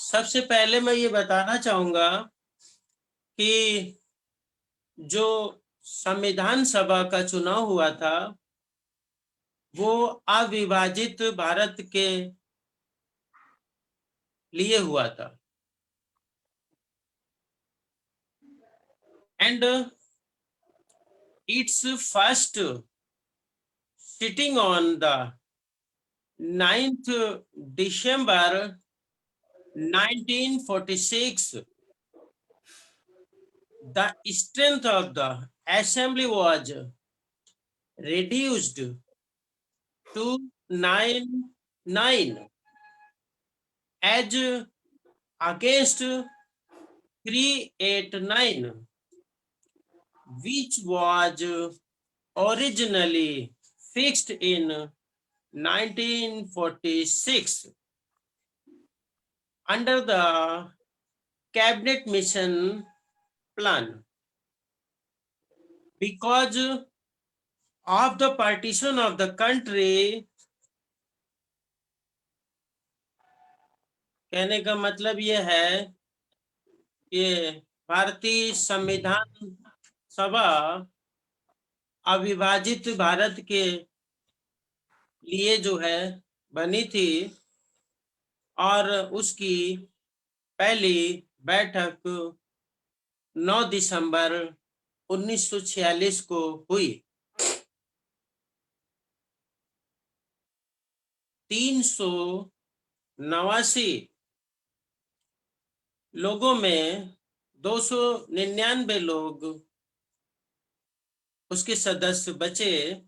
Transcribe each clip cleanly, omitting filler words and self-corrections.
सबसे पहले मैं ये बताना चाहूंगा कि जो संविधान सभा का चुनाव हुआ था वो अविभाजित भारत के लिए हुआ था and it's first sitting on the 9th December 1946, the strength of the assembly was reduced to 9 as against 389, which was originally fixed in 1946 under the cabinet mission plan. Because of the partition of the country, कहने का मतलब ये है कि भारतीय संविधान सभा अविभाजित भारत के लिए जो है बनी थी और उसकी पहली बैठक 9 दिसंबर 1946 को हुई। 389 लोगों में 299 लोग उसके सदस्य बचे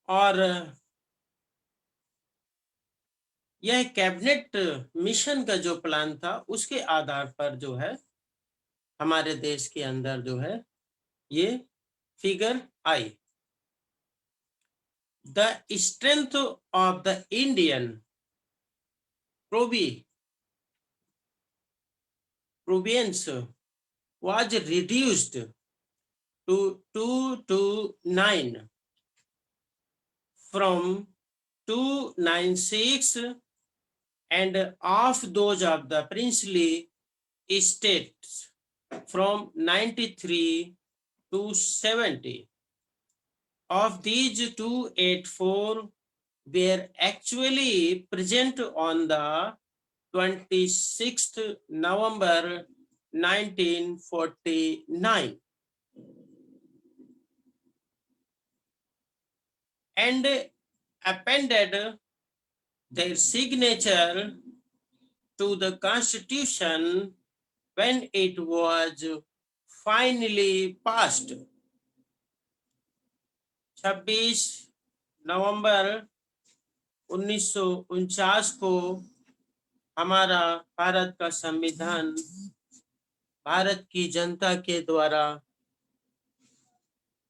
और यह कैबिनेट मिशन का जो प्लान था उसके आधार पर जो है हमारे देश के अंदर जो है ये figure I. The strength of the Indian province was reduced to 2 to 9 from 296, and of those of the princely states from 93 to 70. Of these, 284 were actually present on the 26th November 1949 and appended their signature to the Constitution when it was finally passed. 26 नवंबर 1949 को हमारा भारत का संविधान भारत की जनता के द्वारा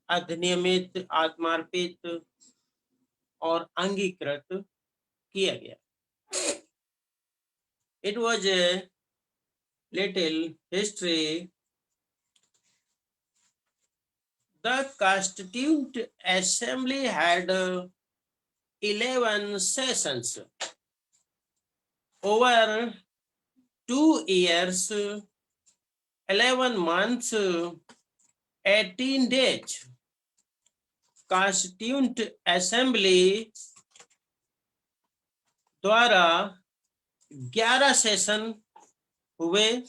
अधिनियमित, आत्मार्पित और अंगीकृत किया गया। It was a little history. The Constituent Assembly had 11 sessions over 2 years, 11 months, 18 days. Constituent Assembly द्वारा 11 सेशन हुए,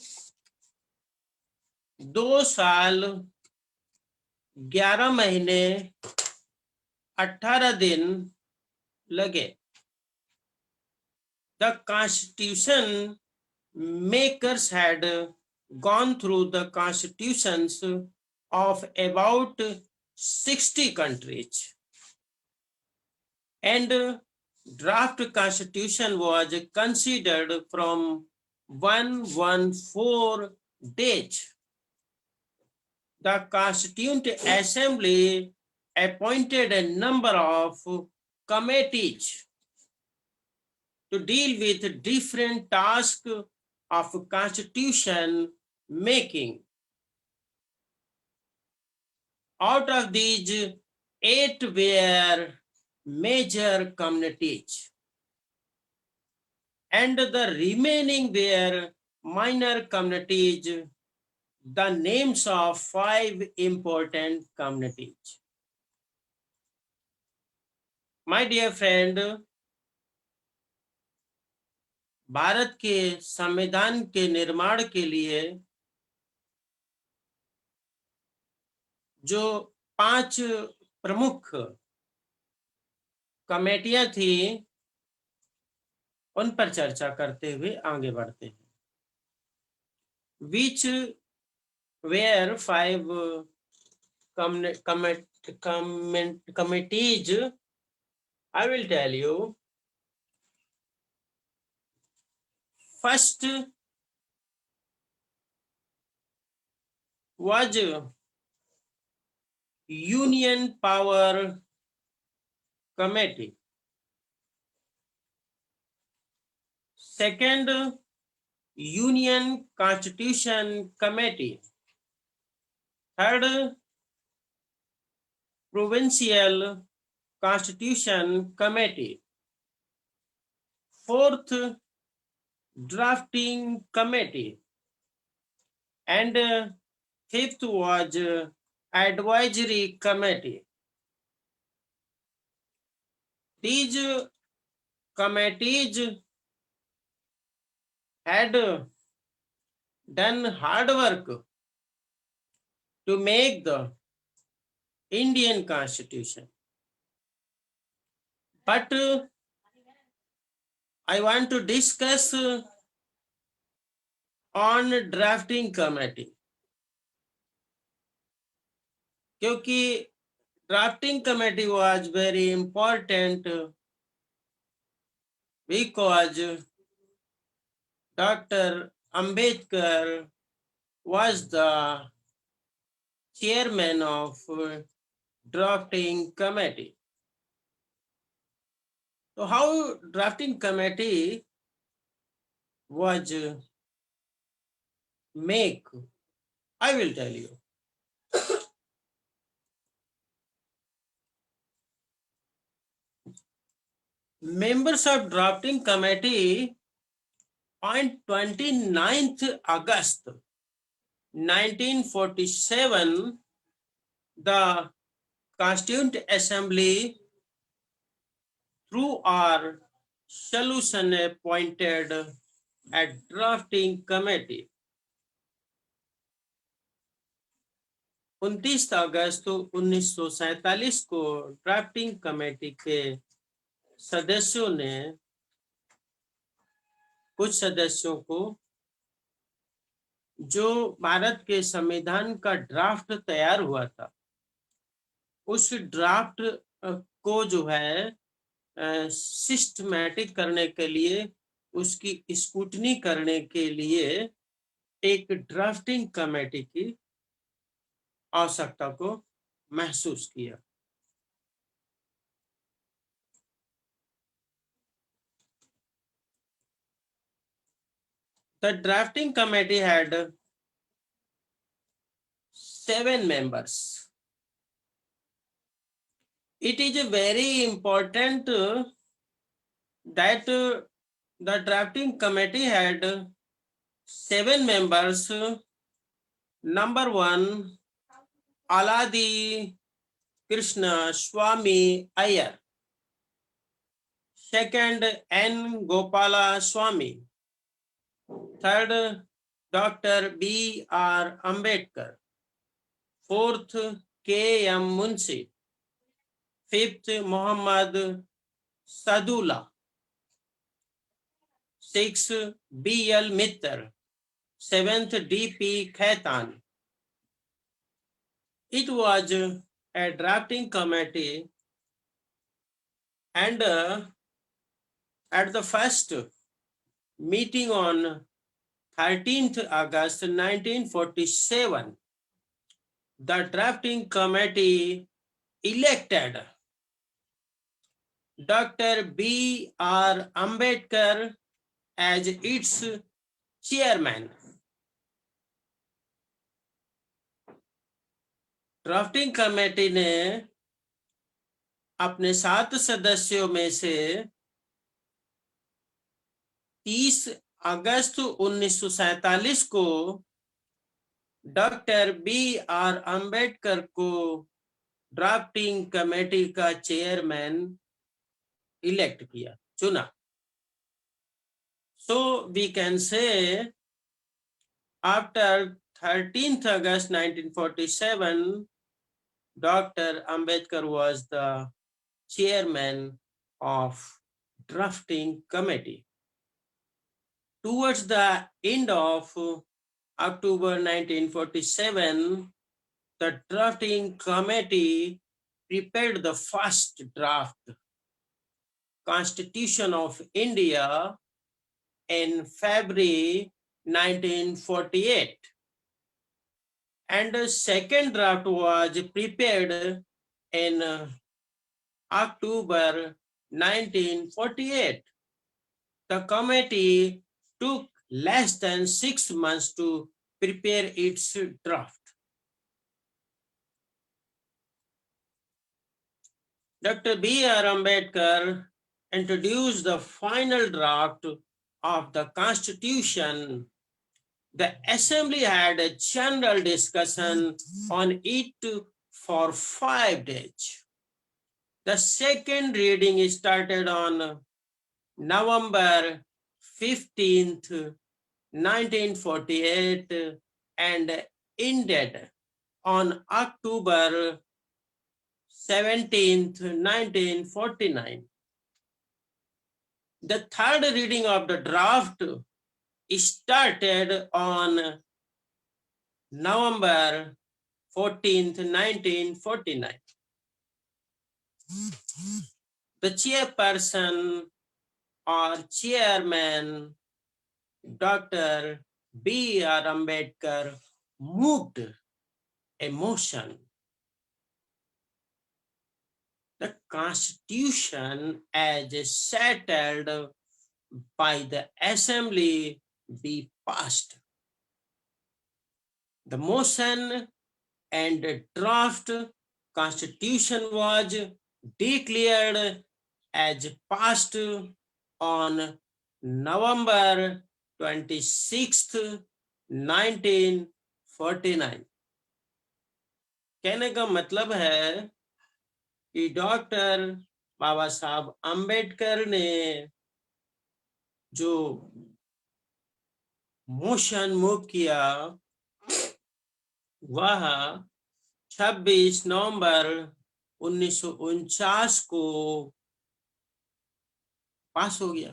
2 साल 11 महीने 18 दिन लगे। The Constitution makers had gone through the constitutions of about 60 countries, and draft constitution was considered from 114 days. The Constituent Assembly appointed a number of committees to deal with different tasks of constitution making. Out of these, 8 were major committees. and the remaining were minor communities, the names of 5 important communities. My dear friend, Bharat के संविधान के निर्माण के लिए जो 5 प्रमुख कमेटियां थी, उन पर चर्चा करते हुए आगे बढ़ते हैं. Which were 5 committees? I will tell you. First was Union Power Committee. Second, Union Constitution Committee. Third, Provincial Constitution Committee. Fourth, Drafting Committee. And fifth was Advisory Committee. These committees had done hard work to make the Indian Constitution. But I want to discuss on drafting committee, क्योंकि drafting committee was very important because Dr. Ambedkar was the chairman of drafting committee. So how drafting committee was make? I will tell you. Members of drafting committee on 29th August 1947, the Constituent Assembly through our solution appointed a drafting committee. 29 अगस्त 1947 को drafting committee के सदस्यों ने कुछ सदस्यों को जो भारत के संविधान का ड्राफ्ट तैयार हुआ था, उस ड्राफ्ट को जो है सिस्टमैटिक करने के लिए, उसकी स्क्रूटनी करने के लिए एक ड्राफ्टिंग कमेटी की आवश्यकता को महसूस किया. The drafting committee had 7 members. It is very important that the drafting committee had 7 members. Number 1, Aladi Krishna Swami Iyer. Second, N. Gopala Swami. Third, Dr. B.R. Ambedkar. Fourth, K.M. Munshi. Fifth, Muhammad Sadullah. Sixth, B.L. Mittal. Seventh, D.P. Khaitan. It was a drafting committee, and at the first meeting on 13th August 1947, the drafting committee elected Dr. B.R. Ambedkar as its chairman. Drafting committee ने अपने 7 सदस्यों में से 30 अगस्त 1947 को doctor B R Ambedkar को drafting committee का chairman elect किया, चुना। So we can say after 13th August 1947, Dr. Ambedkar was the chairman of drafting committee. Towards the end of October 1947, the drafting committee prepared the first draft Constitution of India in February 1948. And the second draft was prepared in October 1948. The committee took less than 6 months to prepare its draft. Dr. B.R. Ambedkar introduced the final draft of the Constitution. The Assembly had a general discussion on it for 5 days. The second reading started on November 15th, 1948 and ended on October 17th, 1949. The third reading of the draft started on November 14th, 1949. The chairperson or chairman, Dr. B.R. Ambedkar, moved a motion. The Constitution as settled by the Assembly be passed. The motion and the draft Constitution was declared as passed on November 26th, 1949. कहने का मतलब है कि doctor बाबा साहब अम्बेडकर ने जो motion move किया वह 26 नवंबर 1949 को पास हो गया।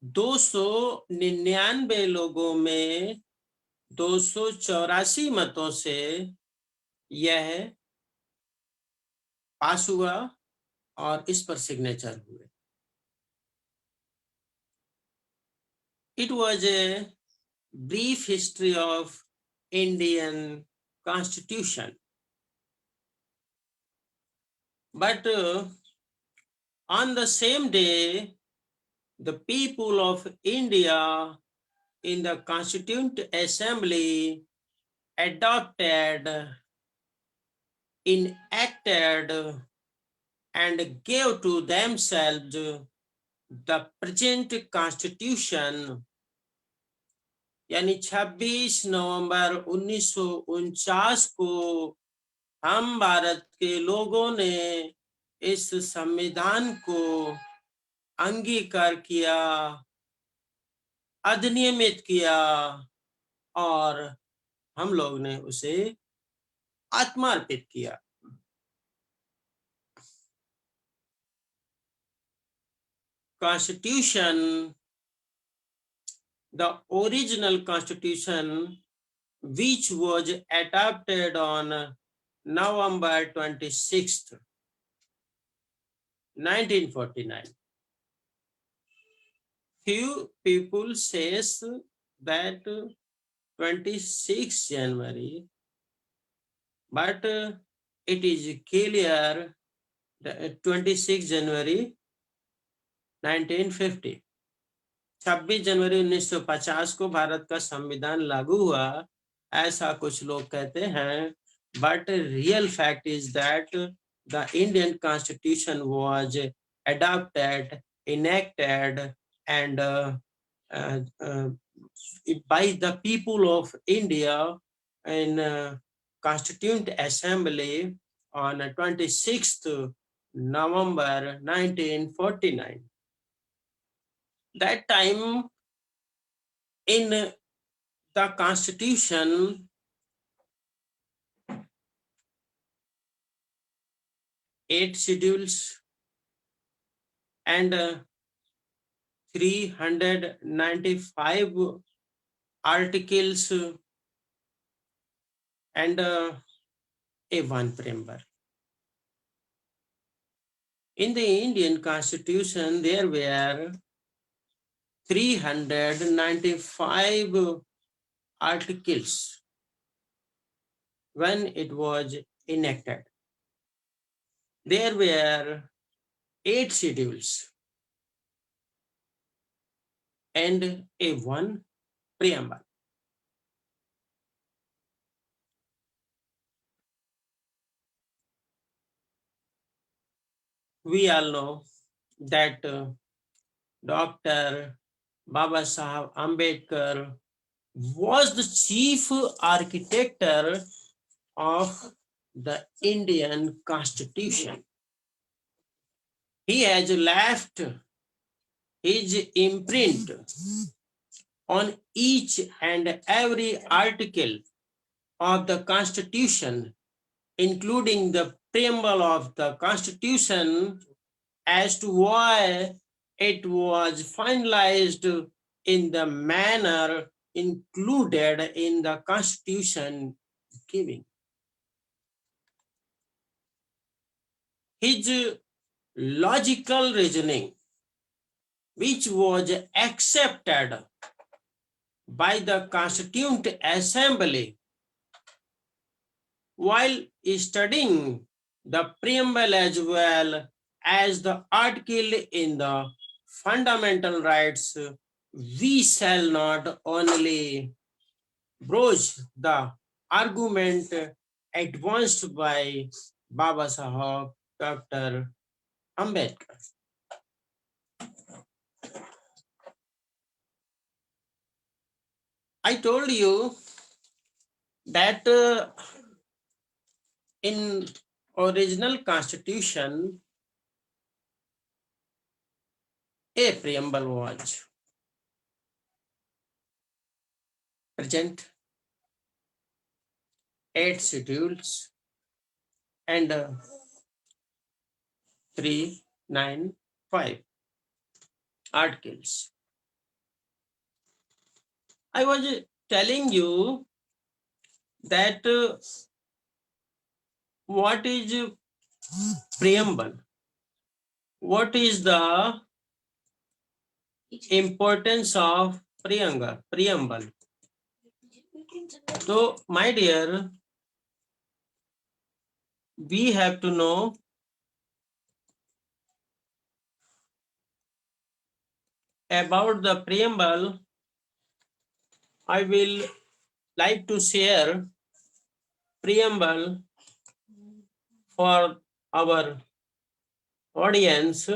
299 लोगों में 284 मतों से यह पास हुआ और इस पर सिग्नेचर हुए। It was a brief history of Indian Constitution. But on the same day, the people of India in the Constituent Assembly adopted, enacted, and gave to themselves the present Constitution. यानी 26 नवंबर 1949 को हम भारत के लोगों ने इस संविधान को अंगीकार किया, अधिनियमित किया और हम लोग ने उसे आत्मार्पित किया। Constitution, the original Constitution, which was adopted on November 26th, 1949. Few people says that 26 January, but it is clear that 26 January 1950. 26 जनवरी 1950 को भारत का संविधान लागू हुआ, ऐसा कुछ लोग कहते हैं, but real fact is that the Indian Constitution was adopted, enacted, and uh, uh, by the people of India in Constituent Assembly on 26th November 1949. That time in the Constitution, 8 schedules and 395 articles and a one preamble. In the Indian Constitution, there were 395 articles when it was enacted. There were 8 schedules and a one preamble. We all know that Dr. Baba Sahib Ambedkar was the chief architect of the Indian Constitution. He has left his imprint on each and every article of the Constitution, including the preamble of the Constitution, as to why it was finalized in the manner included in the Constitution giving. His logical reasoning, which was accepted by the Constituent Assembly while studying the preamble as well as the article in the fundamental rights, we shall not only broach the argument advanced by Baba Sahib Dr. Ambedkar. I told you that in original constitution, a preamble was present, 8 schedules and 395 articles. I was telling you that what is preamble? What is the importance of preamble? So, my dear, we have to know about the preamble. I will like to share preamble for our audience.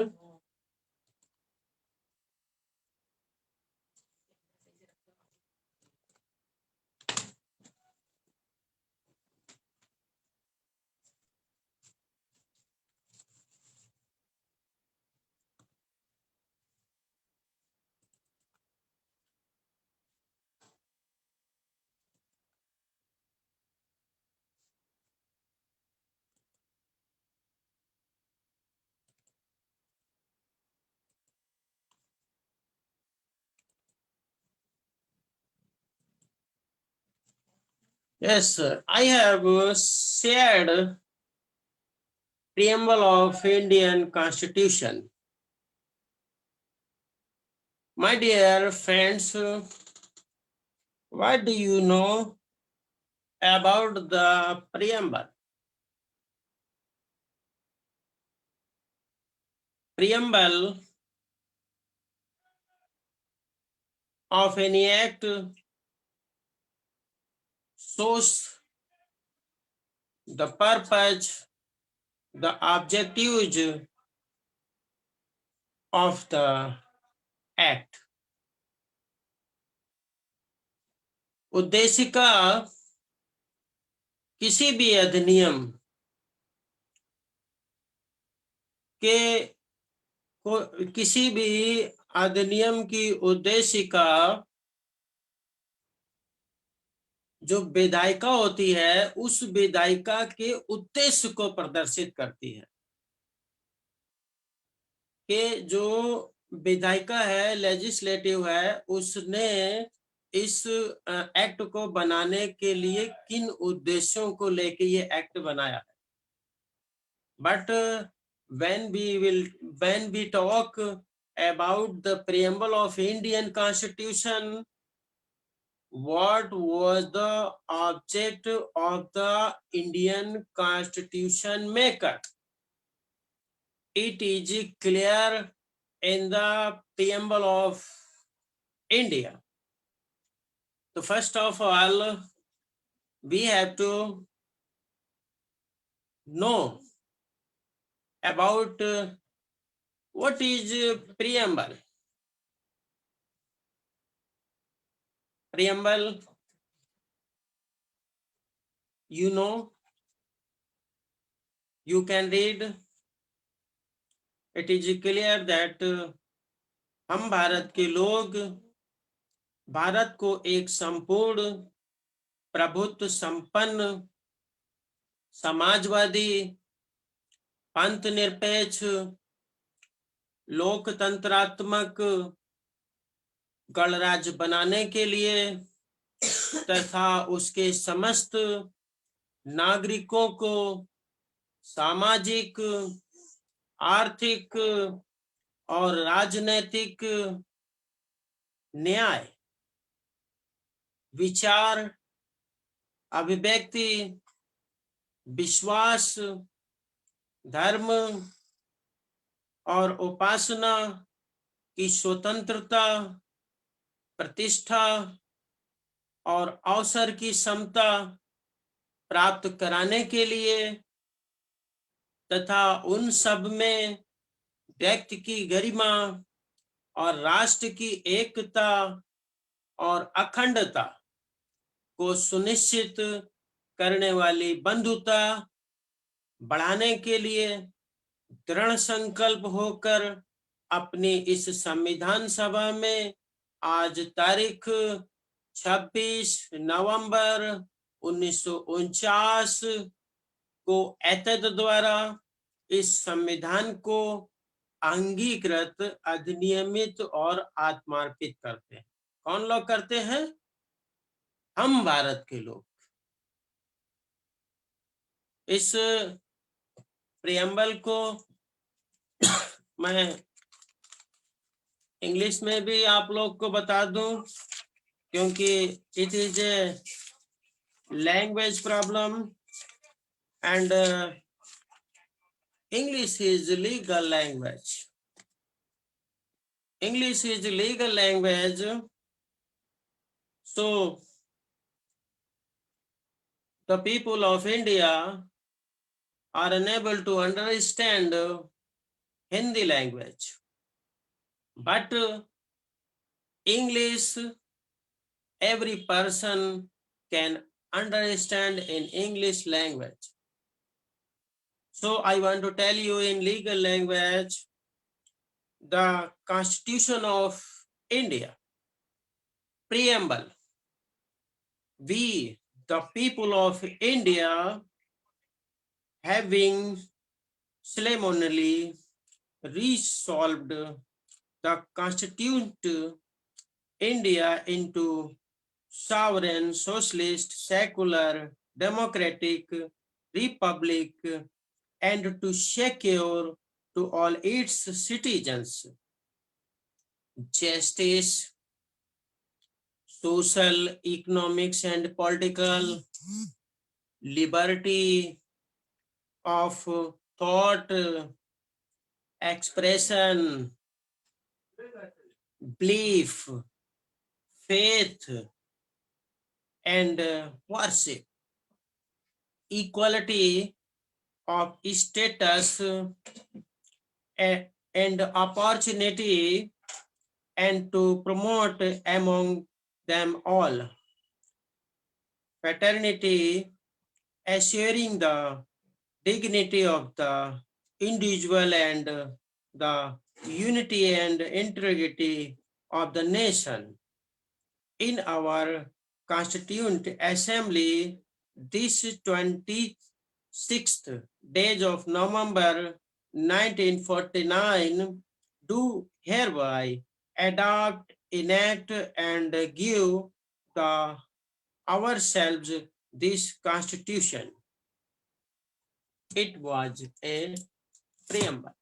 Yes, I have shared preamble of Indian Constitution. My dear friends, what do you know about the preamble? Preamble of any act shows the purpose, the objectives, of the act. उद्देशिका किसी भी अधिनियम के किसी भी अधिनियम की उद्देशिका जो विधायिका होती है उस विधायिका के उद्देश्य को प्रदर्शित करती है कि जो विधायिका है, लेजिस्लेटिव है, उसने इस एक्ट को बनाने के लिए किन उद्देश्यों को लेके ये एक्ट बनाया है. But when we talk about the preamble of Indian Constitution, what was the object of the Indian Constitution maker? It is clear in the preamble of India. So first of all, we have to know about what is preamble. Preamble, you know, you can read. It is clear that हम भारत के लोग भारत को एक संपूर्ण प्रभुत्व संपन्न समाजवादी पंथ निरपेक्ष लोकतंत्रात्मक गणराज्य बनाने के लिए तथा उसके समस्त नागरिकों को सामाजिक, आर्थिक और राजनैतिक न्याय, विचार, अभिव्यक्ति, विश्वास, धर्म और उपासना की स्वतंत्रता, प्रतिष्ठा और अवसर की समता प्राप्त कराने के लिए तथा उन सब में व्यक्ति की गरिमा और राष्ट्र की एकता और अखंडता को सुनिश्चित करने वाली बंधुता बढ़ाने के लिए दृढ़ संकल्प होकर अपनी इस संविधान सभा में आज तारीख 26 नवंबर 1949 को एतद द्वारा इस संविधान को अंगीकृत, अधिनियमित और आत्मार्पित करते हैं. कौन लोग करते हैं? हम भारत के लोग. इस प्रियम्बल को मैं इंग्लिश में भी आप लोग को बता दूं क्योंकि it is a language problem and English is legal language. English is legal language, so the people of India are unable to understand Hindi language, but English every person can understand in English language. So I want to tell you in legal language, the Constitution of India, preamble. We, the people of India, having solemnly resolved the Constitute India into sovereign, socialist, secular, democratic republic, and to secure to all its citizens justice, social, economics, and political liberty of thought, expression, belief, faith, and worship, equality of status and opportunity, and to promote among them all fraternity, assuring the dignity of the individual and the unity and integrity of the nation. In our Constituent Assembly, this 26th day of November 1949, do hereby adopt, enact, and give the ourselves this Constitution. It was a preamble.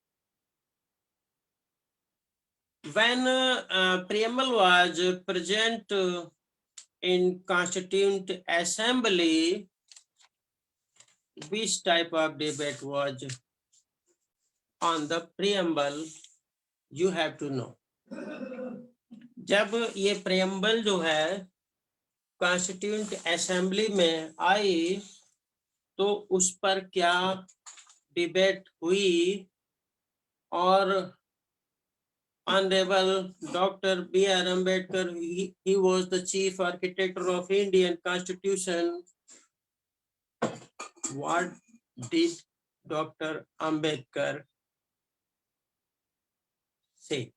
When preamble was present in Constituent Assembly, which type of debate was on the preamble, you have to know. जब ये preamble जो है Constituent Assembly में आई तो उस पर क्या debate हुई और Honorable Dr. B.R. Ambedkar, he was the chief architect of Indian Constitution. What did Dr. Ambedkar say?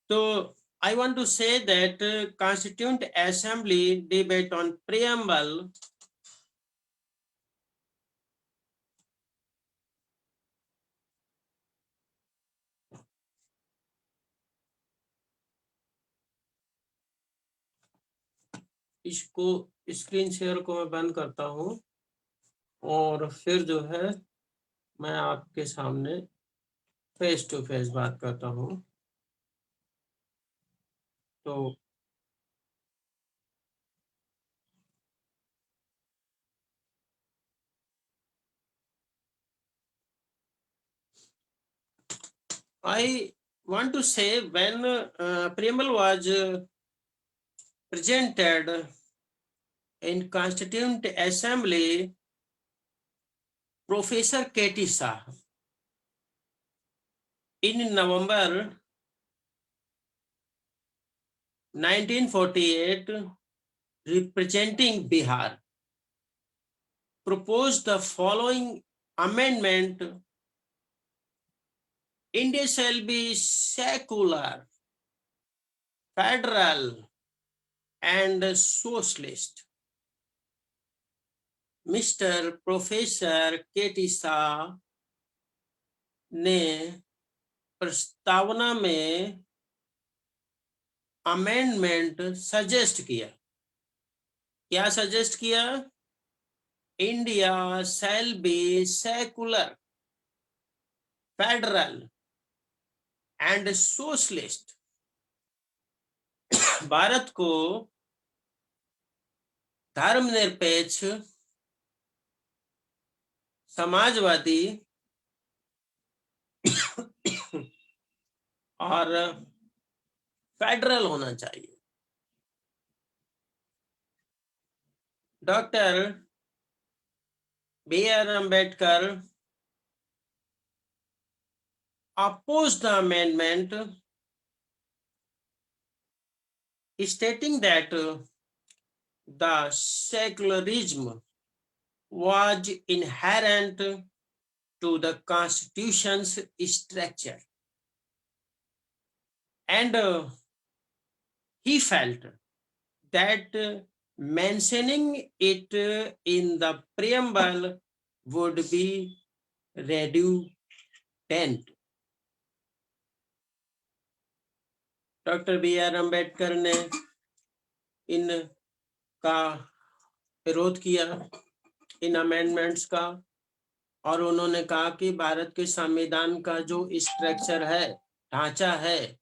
So I want to say that Constituent Assembly debate on preamble इसको screen share को मैं बंद करता हूं और फिर जो है मैं आपके सामने फेस टू फेस बात करता हूं तो I want to say when preamble was presented in Constituent Assembly, Professor K.T. Shah in November 1948, representing Bihar, proposed the following amendment: India shall be secular, federal, and socialist. Mr. Professor K.T. Shah ने प्रस्तावना में amendment suggest किया. क्या suggest किया? India shall be secular, federal and socialist. Bharat को धर्मनिरपेक्ष, समाजवादी और federal होना चाहिए. Doctor B.R. Ambedkar opposed the amendment, stating that the secularism was inherent to the Constitution's structure, and he felt that mentioning it in the preamble would be redundant. Doctor B.R. Ambedkar ने इनका विरोध किया, इन amendments का, और उन्होंने कहा कि भारत के संविधान का जो स्ट्रक्चर है, ढांचा है,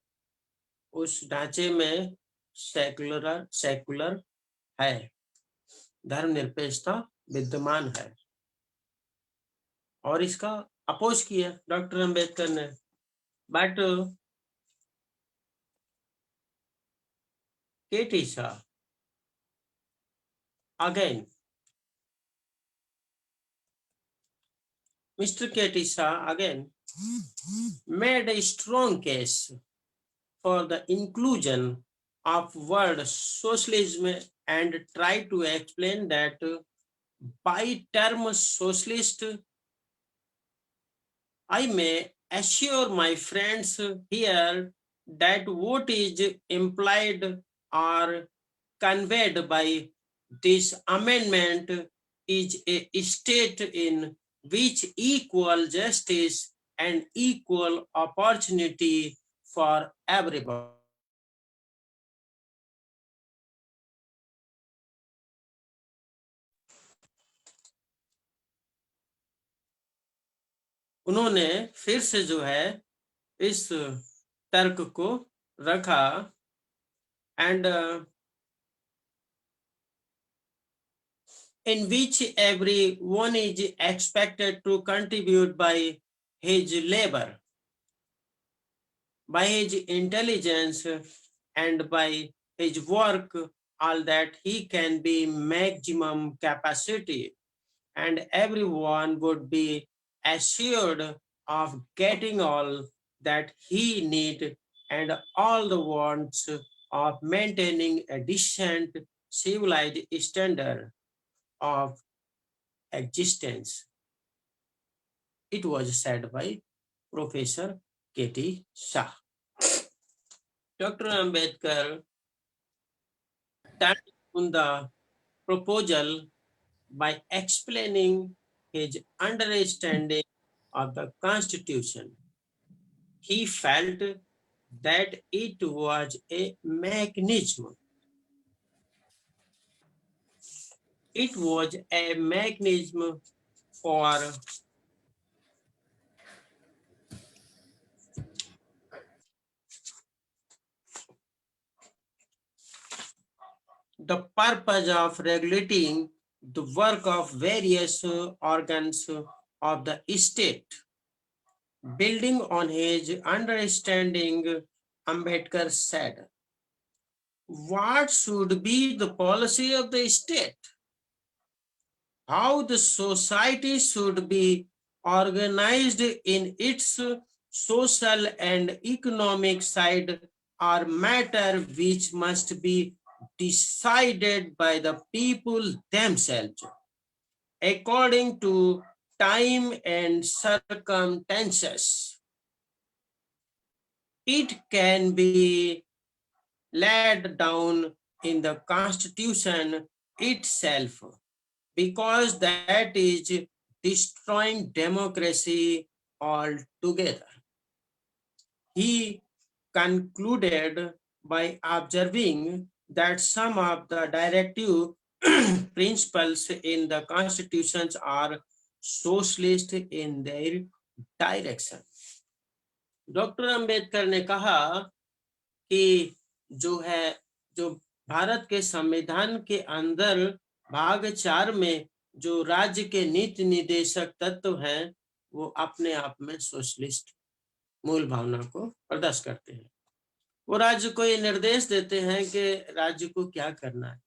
उस ढांचे में सेकुलर है, धर्मनिरपेक्षता विद्यमान है, और इसका अपोज किया डॉक्टर अम्बेडकर ने. But K.T. Shah again, Mr. K.T. Shah again made a strong case for the inclusion of word socialism and tried to explain that by term socialist, I may assure my friends here that what is implied or conveyed by this amendment is a state in which equal justice and equal opportunity for everybody. उन्होंने फिर से जो है इस तर्क को रखा and in which everyone is expected to contribute by his labor, by his intelligence, and by his work, all that he can be maximum capacity, and everyone would be assured of getting all that he need and all the wants of maintaining a decent civilized standard of existence. It was said by Professor K.T. Shah. Dr. Ambedkar touched on the proposal by explaining his understanding of the Constitution. He felt that it was a mechanism. It was a mechanism for the purpose of regulating the work of various organs of the state. Building on his understanding, Ambedkar said, what should be the policy of the state? How the society should be organized in its social and economic side are matter which must be decided by the people themselves according to time and circumstances. It can be laid down in the Constitution itself because that is destroying democracy altogether. He concluded by observing that some of the directive principles in the constitutions are socialist in their direction. Doctor Ambedkar ने कहा कि जो है जो भारत के संविधान के अंदर भाग 4 में जो राज्य के नीति निर्देशक तत्व हैं वो अपने आप में सोशलिस्ट मूल भावना को प्रदर्शित करते हैं। वो राज्य को ये निर्देश देते हैं कि राज्य को क्या करना है।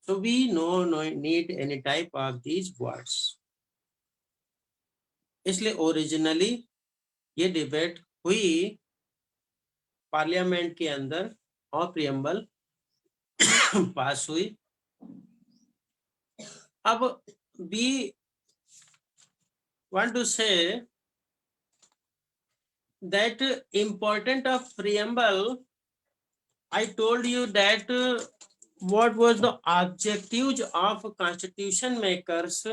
So we no need any type of these words. इसलिए ओरिजिनली ये डिबेट हुई पार्लियामेंट के अंदर और प्रियम्बल पास हुई। अब we want to say that important of preamble, I told you that what was the objectives of constitution makers.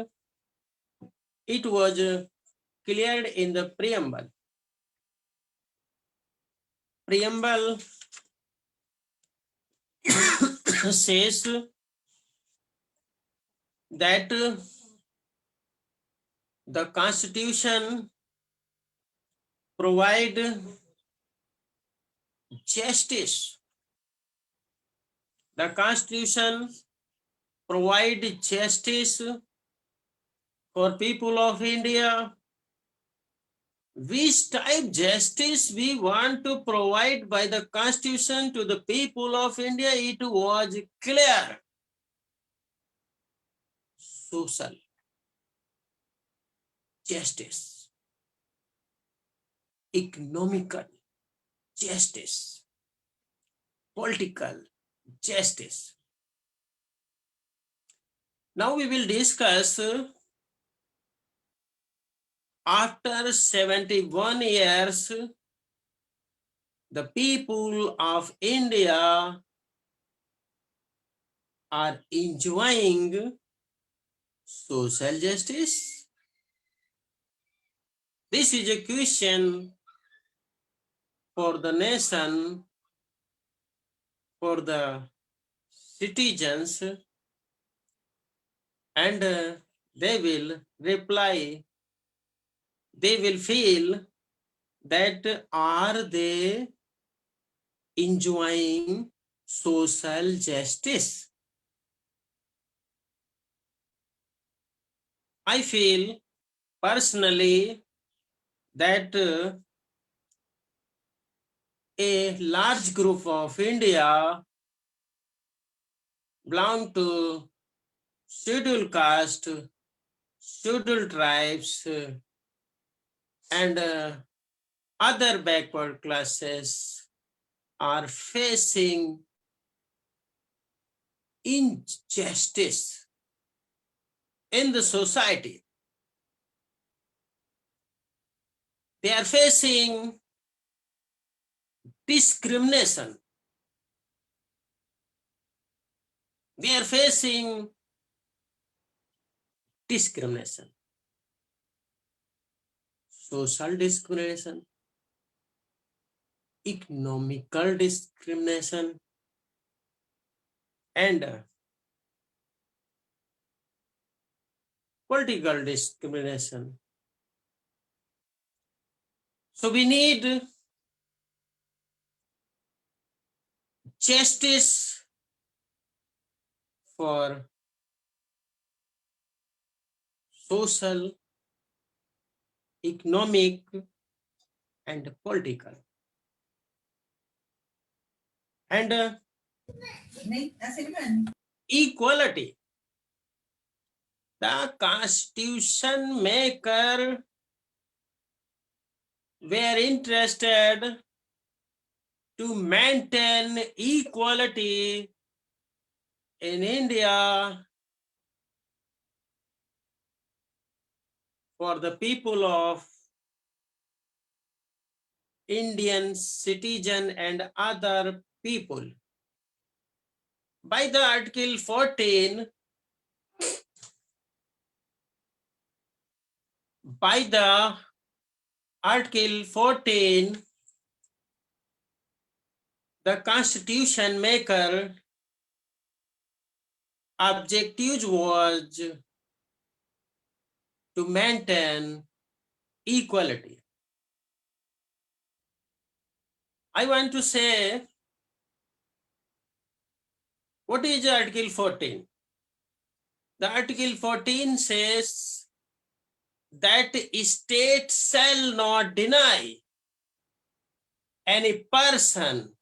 It was cleared in the preamble. Preamble says that the constitution provide justice. The constitution provide justice for people of India. Which type justice we want to provide by the constitution to the people of India, it was clear. Social justice. economical justice, political justice. Now we will discuss after 71 years, the people of India are enjoying social justice. This is a question for the nation, for the citizens, and they will reply, they will feel that are they enjoying social justice? I feel personally that a large group of India belong to scheduled caste, scheduled tribes, and other backward classes are facing injustice in the society. They are facing discrimination. They are facing discrimination, social discrimination, economical discrimination, and political discrimination. So we need justice for social, economic, and political. And equality. The constitution maker were interested to maintain equality in India for the people of Indian citizen and other people. By the Article 14, by the Article 14, the constitution maker objective was to maintain equality. I want to say, what is Article 14? The Article 14 says that state shall not deny any person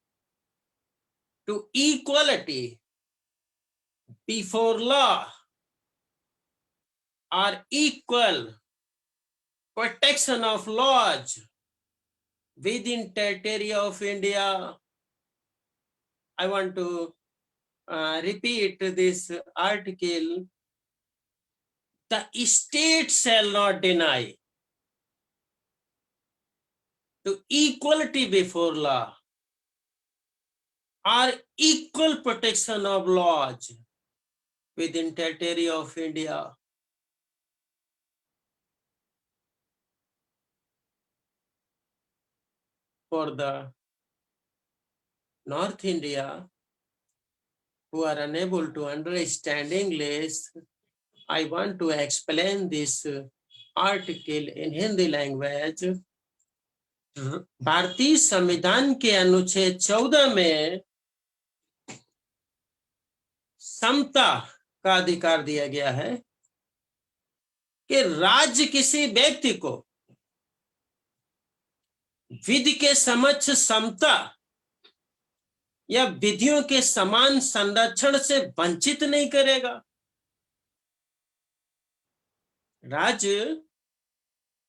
to equality before law or equal protection of laws within territory of India. I want to repeat this article. The state shall not deny to equality before law or equal protection of laws within territory of India. For the North India who are unable to understand English, I want to explain this article in Hindi language. भारतीय संविधान के अनुच्छेद 14 में समता का अधिकार दिया गया है कि राज्य किसी व्यक्ति को विधि के समक्ष समता या विधियों के समान संरक्षण से वंचित नहीं करेगा। राज्य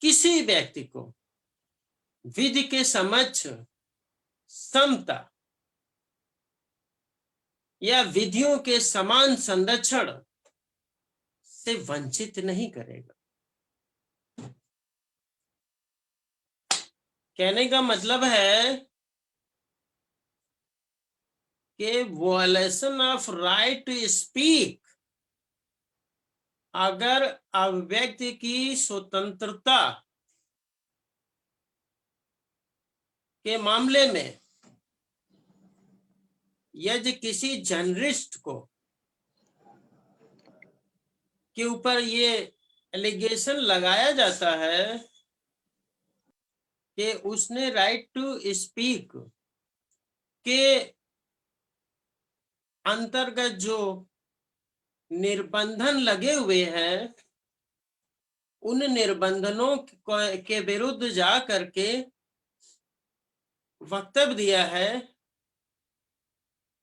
किसी व्यक्ति को विधि के समक्ष समता या विधियों के समान संरक्षण से वंचित नहीं करेगा। कहने का मतलब है कि violation of right to speak, अगर अभिव्यक्ति की स्वतंत्रता के मामले में यदि किसी जर्नलिस्ट को के ऊपर ये एलिगेशन लगाया जाता है कि उसने राइट टू स्पीक के अंतर्गत जो निर्बंधन लगे हुए हैं, उन निर्बंधनों के विरुद्ध जा करके वक्तव्य दिया है,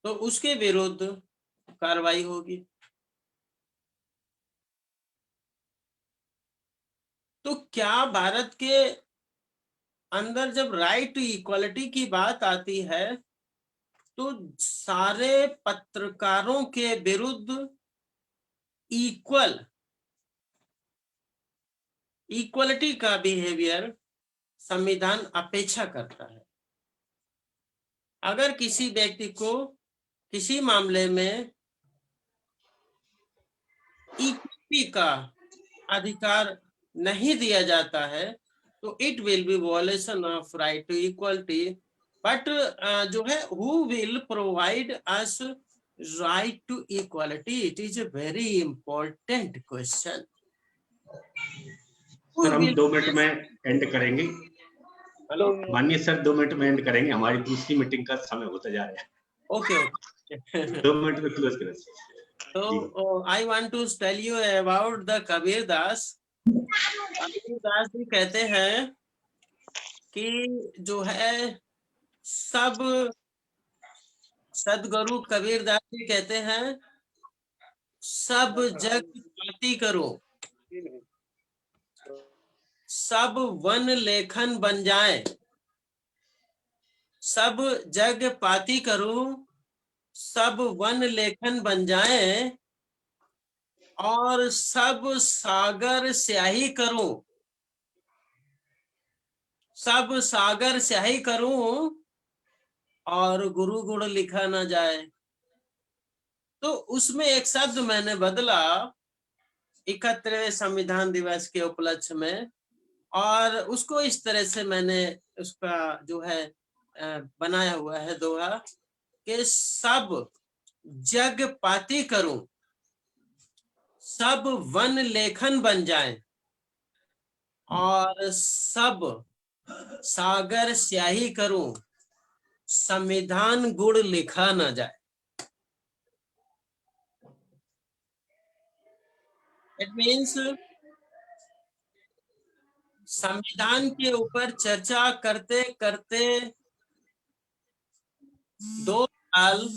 तो उसके विरुद्ध कार्रवाई होगी। तो क्या भारत के अंदर जब राइट टू इक्वालिटी की बात आती है तो सारे पत्रकारों के विरुद्ध इक्वलिटी का बिहेवियर संविधान अपेक्षा करता है। अगर किसी व्यक्ति को किसी मामले में इक्विटी का अधिकार नहीं दिया जाता है तो it will be violation of right to equality. But जो है who will provide us right to equality, it is a very important question. Sir हम 2 मिनट में एंड करेंगे। हेलो माननीय सर 2 मिनट में एंड करेंगे, हमारी दूसरी मीटिंग का समय होता जा रहा है। ओके 2 मिनट में क्लोज करें। So I want to tell you about the Kabir Das. Kabir Das ji कहते हैं कि जो है सब सदगुरु कबीर दास जी कहते हैं सब जग पाती करो, सब वन लेखन बन जाए, सब जग पाती करूं, सब वन लेखन बन जाए और सब सागर स्याही करूं, सब सागर स्याही करूं और गुरु गुण लिखा ना जाए। तो उसमें एक शब्द मैंने बदला 71वें संविधान दिवस के उपलक्ष्य में, और उसको इस तरह से मैंने उसका जो है बनाया हुआ है दोहा कि सब जग पाती करूं, सब वन लेखन बन जाए और सब सागर स्याही करूं, संविधान गुण लिखा ना जाए। इट मीन्स संविधान के ऊपर चर्चा करते करते 2 साल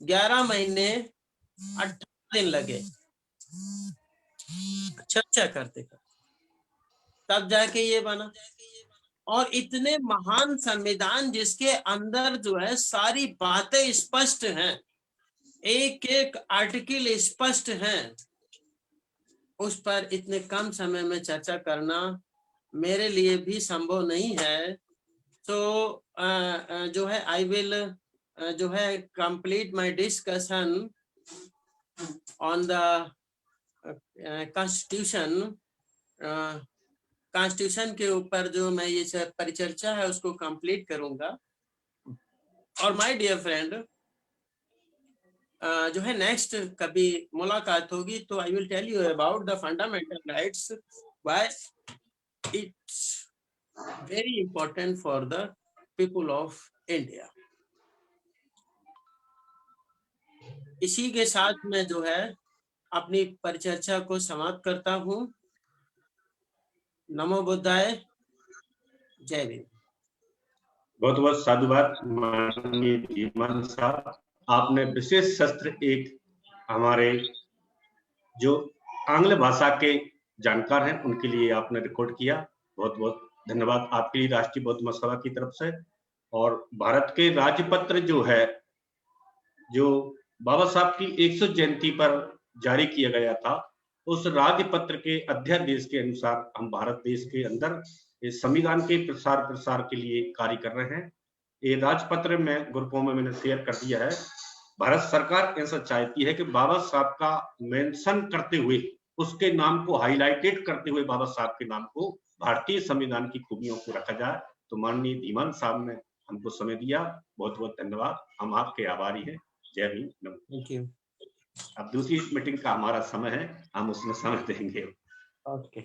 11 महीने 18 दिन लगे चर्चा करते करते, तब जाके ये बना। और इतने महान संविधान जिसके अंदर जो है सारी बातें स्पष्ट हैं, एक एक आर्टिकल स्पष्ट हैं, उस पर इतने कम समय में चर्चा करना मेरे लिए भी संभव नहीं है। तो जो है आई विल जो है complete my discussion on the constitution के ऊपर जो मैं ये परिचर्चा है उसको कंप्लीट करूंगा। और माय डियर फ्रेंड जो है नेक्स्ट कभी मुलाकात होगी तो I will tell you about the fundamental rights, why it's very important for the people of India. इसी के साथ मैं जो है अपनी परिचर्चा को समाप्त करता हूँ। नमो बुद्धाय, जय भीम। बहुत बहुत साधुवाद माननीय धीमान साहब, आपने विशेष शस्त्र एक हमारे जो आंग्ल भाषा के जानकार हैं उनके लिए आपने रिकॉर्ड किया। बहुत बहुत धन्यवाद आपके लिए राष्ट्रीय बौद्ध महासभा की तरफ से। और भारत के राजपत्र जो है, जो बाबा साहब की 100 जयंती पर जारी किया गया था, उस राजपत्र के अध्यादेश के अनुसार हम भारत देश के अंदर इस संविधान के प्रसार के लिए कार्य कर रहे हैं। ये राजपत्र में ग्रुपों में मैंने शेयर कर दिया है। भारत सरकार ऐसा चाहती है कि बाबा साहब का मेंशन करते हुए, उसके नाम को हाईलाइटेड करते हुए बाबा साहब के नाम को, भारतीय संविधान की खूबियों को रखा जाए। तो माननीय धीमान साहब ने हमको समय दिया, बहुत बहुत धन्यवाद। हम आपके आभारी हैं। जय हिंद, नमस्कार। Thank you. अब दूसरी मीटिंग का हमारा समय है, हम उसमें समय देंगे। ओके।